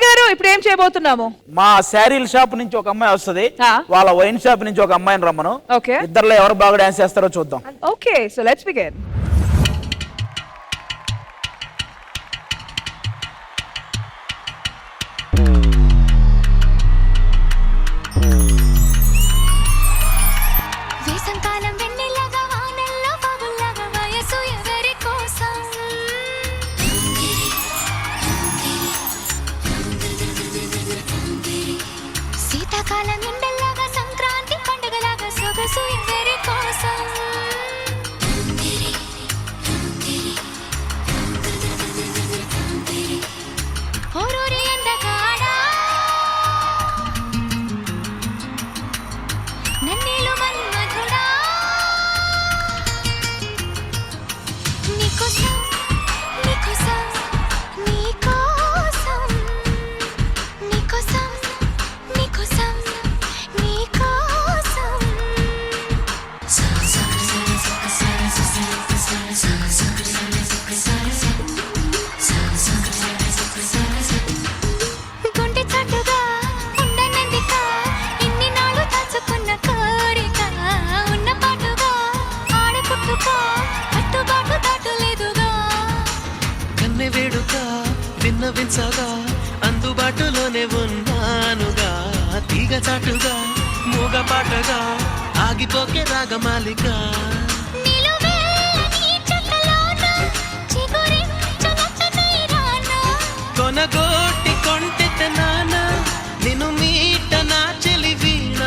రాజు గారు ఇప్పుడు ఏం చేయబోతున్నాము? మా శారీల షాప్ నుంచి ఒక అమ్మాయి వస్తుంది, వాళ్ళ వైన్ షాప్ నుంచి ఒక అమ్మాయిని రమ్మను. ఇద్దరులో ఎవరు బాగా డాన్స్ చేస్తారో చూద్దాం. Okay, so let's begin. శీతాకాలం ఎండల్లాగా సంక్రాంతి పండుగలాగా సొగసు ఎవరి కోసం ఓరూరి అందగాడా నన్నేలు మన్మధుడా నీకోసం నీకోసం నీకోసం నీకోసం నీకోసం నీకోసం గుండె చాటుగా ఉండనందిక ఇన్ని నాళ్ళు దాచుకున్న కోరిక ఉన్న పాటుగా ఆడపుట్టుగా కట్టుబాటు దాటలేదుగా కన్నె వేడుక విన్నవించగా అందుబాటులోనే ఉన్నానుగా తీగ చాటుగా మూగ పాటగా ఆగిపోకే రాగమాలిక కొనగోటి కొంటెత నాన నిన్ను మీట నా చెలి వీణ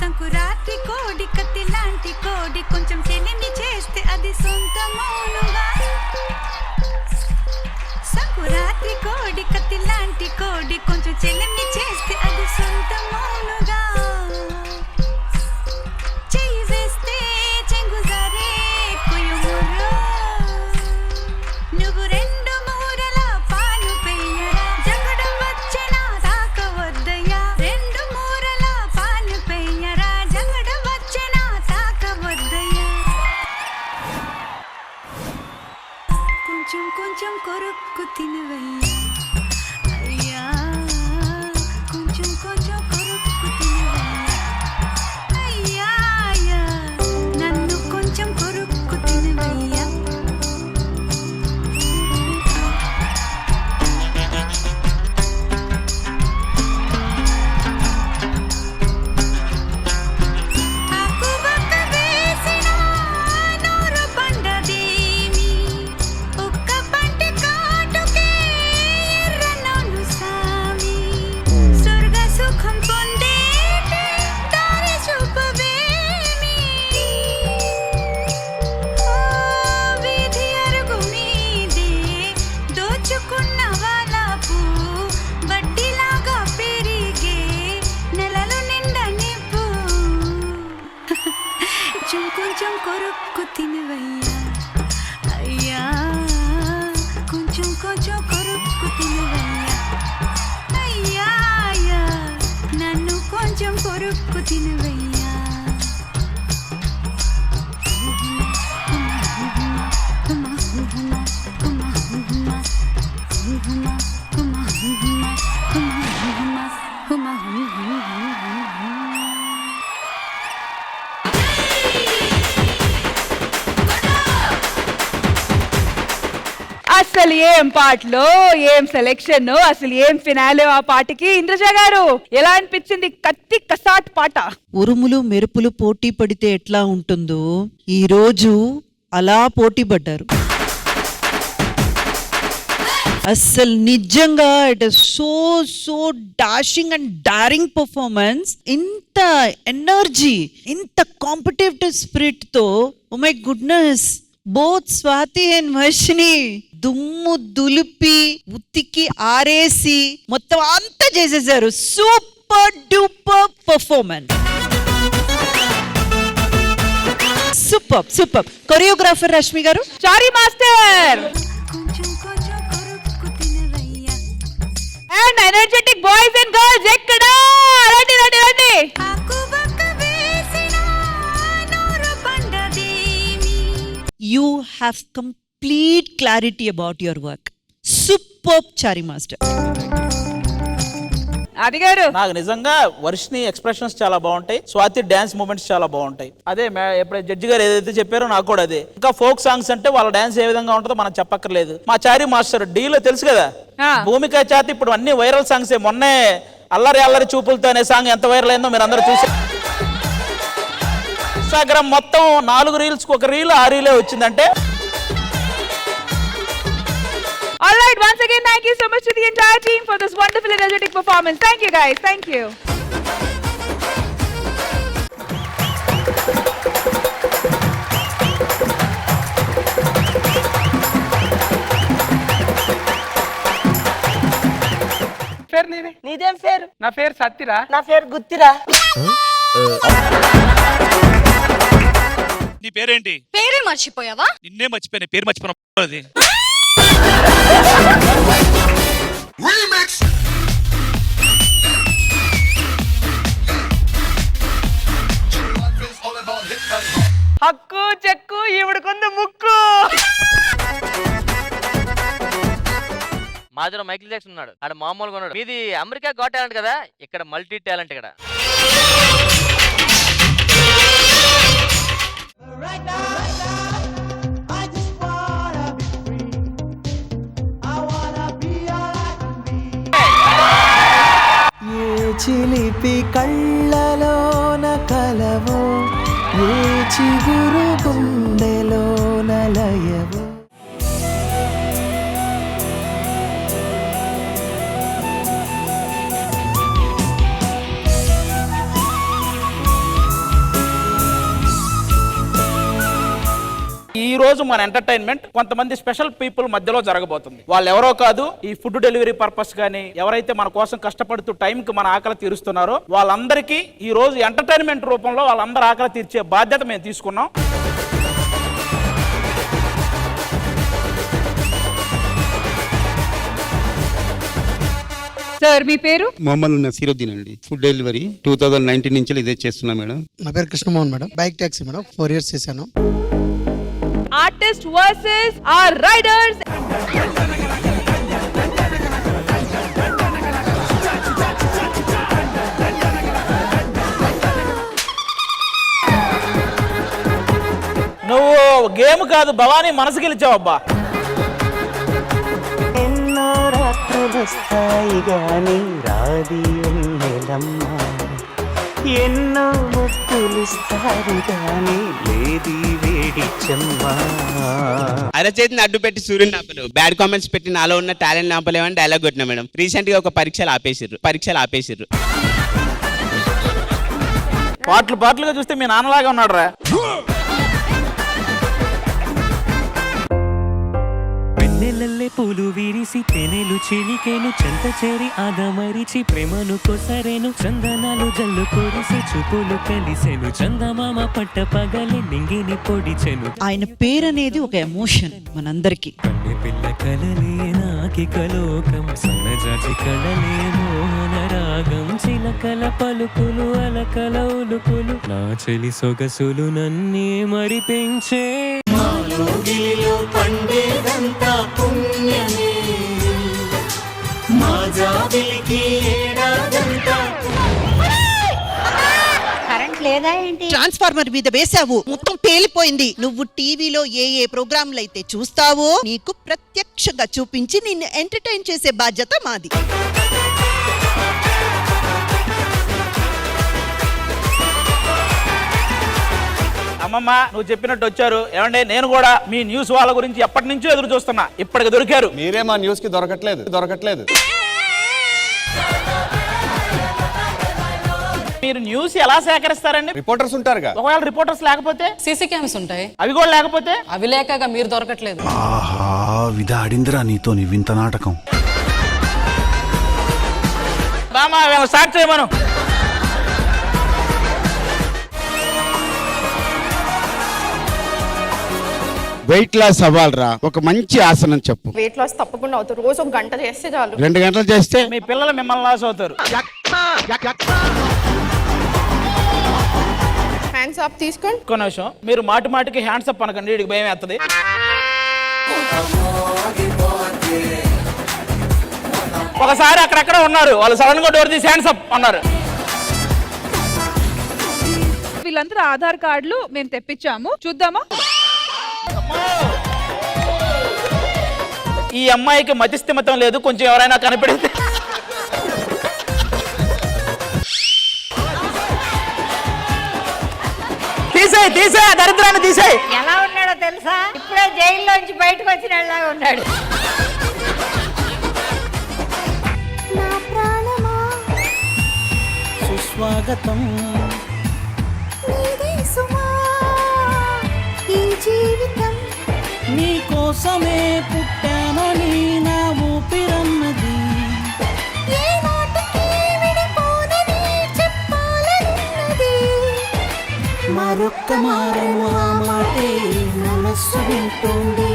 సంకురాత్రి కోడి కత్తి లాంటి కోడి కొంచెం చెలిమి చేస్తే అది సొంతమోనుగా సంకురాత్రి కోడి కత్తి లాంటి కోడి కొంచెం చెలిమి చేస్తే అది సొంతమోనుగా చెయ్యి వేస్తే చెంగుజారే కొయ్యుమురు నువ్వు రెండు మూరల పాలు పెయ్యరా జగడం వచ్చిన దాకా వద్దయ్యా రెండు మూరల పాలు పెయ్యరా జగడం వచ్చిన దాకా వద్దయ్యా కొంచెం కొంచెం కొరుక్కు తినవయ్యా అయ్యా కొంచెం కొంచెం కొరుక్కు తినవయ్యా అయ్యా అయ్యా నన్ను కొంచెం కొరుక్కు తినవయ్యా ఆకుబక్క వేసిన నూరు పండదేమి ఒక్క పంటి కాటుకే ఎర్రనోలు సామి స్వర్గ సుఖం పొందేటి దారి చూపవేమి ఓ వీధి అరుగు మీదే దోచుకున్న వాలాపు వడ్డీలాగా పెరిగే నెలలు నిండా నిప్పు కొంచెం కొరుక్కు తినవయ్యా అయ్యా కొంచెం కొంచెం కొరుక్కు తినవయ్యా అయ్యా అయ్యా నన్ను కొంచెం కొరుక్కు తినవయ్యా అసలు ఏం పాటలో ఏం సెలెక్షన్, అసలు ఏం ఫినాలే ఆ పాటకి. ఇంద్రజ గారు ఎలా అనిపించింది కత్తి కసాట్ పాట? ఉరుములు మెరుపులు పోటీ పడితే ఎట్లా ఉంటుందో ఈ రోజు అలా పోటీ పడ్డారు. అస్సలు నిజంగా it is so dashing and daring performance. ఇంత ఎనర్జీ, ఇంత కాంపిటేటివ్ స్పిరిట్ తో, oh my goodness, both Swathi and Varshini దుమ్ము దులిపి ఉతికి ఆరేసి మొత్తం అంతా చేసేసారు. Super duper performance. Super. Choreographer Rashmi garu. Chari master కొంచెం కొంచెం కొరుక్కు తినవయ్యా. And energetic boys and girls ఎక్కడ రండి. ఆకుబక్క వేసిన నూరు పండదేమి. You have complete clarity about your work. Superb, Chari Master. అది గారు. నాకు నిజంగా వర్షిని ఎక్స్ప్రెషన్స్ చాలా బాగుంటాయి, స్వాతి డాన్స్ మూమెంట్స్ చాలా బాగుంటాయి. అదే ఎప్పుడైతే జడ్జి గారు ఏదైతే చెప్పారో నాకు కూడా అదే. ఇంకా ఫోక్ సాంగ్స్ అంటే వాళ్ళ డాన్స్ ఏ విధంగా ఉంటుందో మనం చెప్పక్కర్లేదు. మా చారి మాస్టర్ డీలో తెలుసు కదా, భూమిక చేతి ఇప్పుడు అన్ని వైరల్ సాంగ్స్. మొన్నే అల్లరి చూపులతో అనే సాంగ్ ఎంత వైరల్ అయిందో మీరు అందరూ చూసారు. ఇన్స్టాగ్రామ్ మొత్తం 4 రీల్స్కి ఒక రీల్, ఆ రీలే వచ్చిందంటే. All right, once again, thank you so much to the entire team for this wonderful energetic performance. Thank you, guys. Thank you. పేరు నీది? నీదేం పేరు? నా పేరు సత్తిరా. నా పేరు గుత్తిరా. నీ పేరేంటి? పేరే మర్చిపోయావా? నిన్నే మర్చిపోయినా, పేరు మర్చిపోయినా. హక్కు చెక్కు ఈవిడకుంది ముక్కు. మాదిలో మైకిల్ జాక్సన్ ఉన్నాడు, ఆడ మామూలుగా ఉన్నాడు. మీది అమెరికా గాట్ టాలెంట్ కదా, ఇక్కడ మల్టీ టాలెంట్. ఇక్కడ చిలిపి కళ్ళలోన కలవో, ఏ చిగురు గుండెలోన లయవో. ఈ రోజు మన ఎంటర్టైన్మెంట్ కొంతమంది స్పెషల్ పీపుల్ మధ్యలో జరగబోతుంది. వాళ్ళు ఎవరో కాదు, ఈ ఫుడ్ డెలివరీ పర్పస్ కానీ ఎవరైతే మన కోసం కష్టపడుతూ టైంకి మన ఆకలి తీరుస్తున్నారో వాళ్ళందరికీ ఈ రోజు ఎంటర్టైన్మెంట్ రూపంలో వాళ్ళందరూ ఆకలి తీర్చే బాధ్యత మేము తీసుకున్నాం. సార్ మీ పేరు? మొహమ్మద్ నసీరుద్దీన్ అండి. ఫుడ్ డెలివరీ 2019 నుంచి ఇదే చేస్తున్నా మేడం. నా పేరు Krishnamohan madam. Bike taxi madam 4 years చేశాను. Artist versus our riders. నువ్వు గేమ్ కాదు భవానీ, మనసు గెలిచావబ్బా. ఎన్నో రాత్రులొస్తాయి గాని రాది వెన్నెలమ్మ, ఎన్నో ముద్దులిస్తారు గాని లేది వేడి చెమ్మ. అరచేతిని అడ్డు పెట్టి సూర్యుని ఆపలు, బ్యాడ్ కామెంట్స్ పెట్టి నాలో ఉన్న టాలెంట్ ఆపలేమని డైలాగ్ కొట్టినా మేడం. రీసెంట్ గా ఒక పరీక్షలు ఆపేసిర్రు. పాటలుగా చూస్తే మీ నాన్నలాగా ఉన్నాడు రా. వెన్నెలల్లే పూలు విరిసి తెనెలు చిలికేను, చెంత చేరి ఆదమరిచి ప్రేమను కొసరేను, చందనాలు జల్లు కొరిసి చూపులు కలిసెను, చందమామ పట్ట పగలి నింగిని పొడిచెను. ఆయన పేరనేది ఒక ఎమోషన్ మనందరికి. కన్నె పిల్ల కలలే నాకిక లోకం, సన్నజాజి కళలే మోహన రాగం, చిలకల పలుకులు అలకల ఉలుకులు, నా చెలి సొగసులు నన్నే మరిపించే. మాలోగిలిలో పండేదంతా పుణ్యమే, మా జాబిలికి ఏడాదంతా. కరెంట్ లేదా ఏంటి? ట్రాన్స్ఫార్మర్ మీద వేసావు, మొత్తం పేలిపోయింది. నువ్వు టీవీలో ఏ ప్రోగ్రాంలు అయితే చూస్తావో నీకు ప్రత్యక్షంగా చూపించి నిన్ను ఎంటర్టైన్ చేసే బాధ్యత మాది. అమ్మమ్మ నువ్వు చెప్పినట్టు వచ్చారు. ఏమంటే నేను కూడా మీ న్యూస్ వాళ్ళ గురించి ఎప్పటి నుంచో ఎదురు చూస్తున్నా, ఇప్పటికి దొరికారు. మీరే మా న్యూస్ కి దొరకట్లేదు. మీరు న్యూస్ ఎలా సేకరిస్తారండి? రిపోర్టర్స్ ఉంటారుగా. ఒకవేళ రిపోర్టర్స్ లేకపోతే సీసీ క్యామ్స్ ఉంటాయి, అవి కూడా లేకపోతే అవి లేక మీరు దొరకట్లేదు. ఆహా విధాడిందిరా నీతో నీ వింత నాటకం. బామా స్టార్ట్ చేయమను. వెయిట్ లాస్ అవ్వాలరా, ఒక మంచి ఆసనం చెప్పు. వెయిట్ లాస్ తప్పకుండా అవుతుంది. రోజు 1 గంట చేస్తే చాలు. 2 గంటలు చేస్తే మీ పిల్లలు మిమ్మల్ని లాస్ అవుతారు. హ్యాండ్స్ అప్ తీసుకోండి. ఒక్క నిమిషం, మీరు మాటికి హ్యాండ్స్ అప్ అనకండి, వీడికి భయం వేస్తుంది. ఒకసారి అక్కడెక్కడ ఉన్నారు వాళ్ళు, సడన్ గా డోర్ తీసి హ్యాండ్స్ అప్ అన్నారు. వీళ్ళందరూ ఆధార్ కార్డులు మేము తెప్పించాము, చూద్దామా? ఈ అమ్మాయికి మతిస్థిమితం లేదు, కొంచెం ఎవరైనా కనిపెడితే. తీసేయ్ దరిద్రాన్ని తీసేయ్. ఎలా ఉన్నాడో తెలుసా? ఇప్పుడే జైల్లోంచి బయటకు వచ్చినలా ఉన్నాడు. నా ప్రాణమా సుస్వాగతం నీదే సుమా ఈ జీవితం నీ కోసమే పుట్టానని నా ఊపిరన్నది. ఏ నాటికి విడిపోదని చెప్పాలన్నది. మరొక్క మారను ఆ మాటే మనస్సు వింటోంది.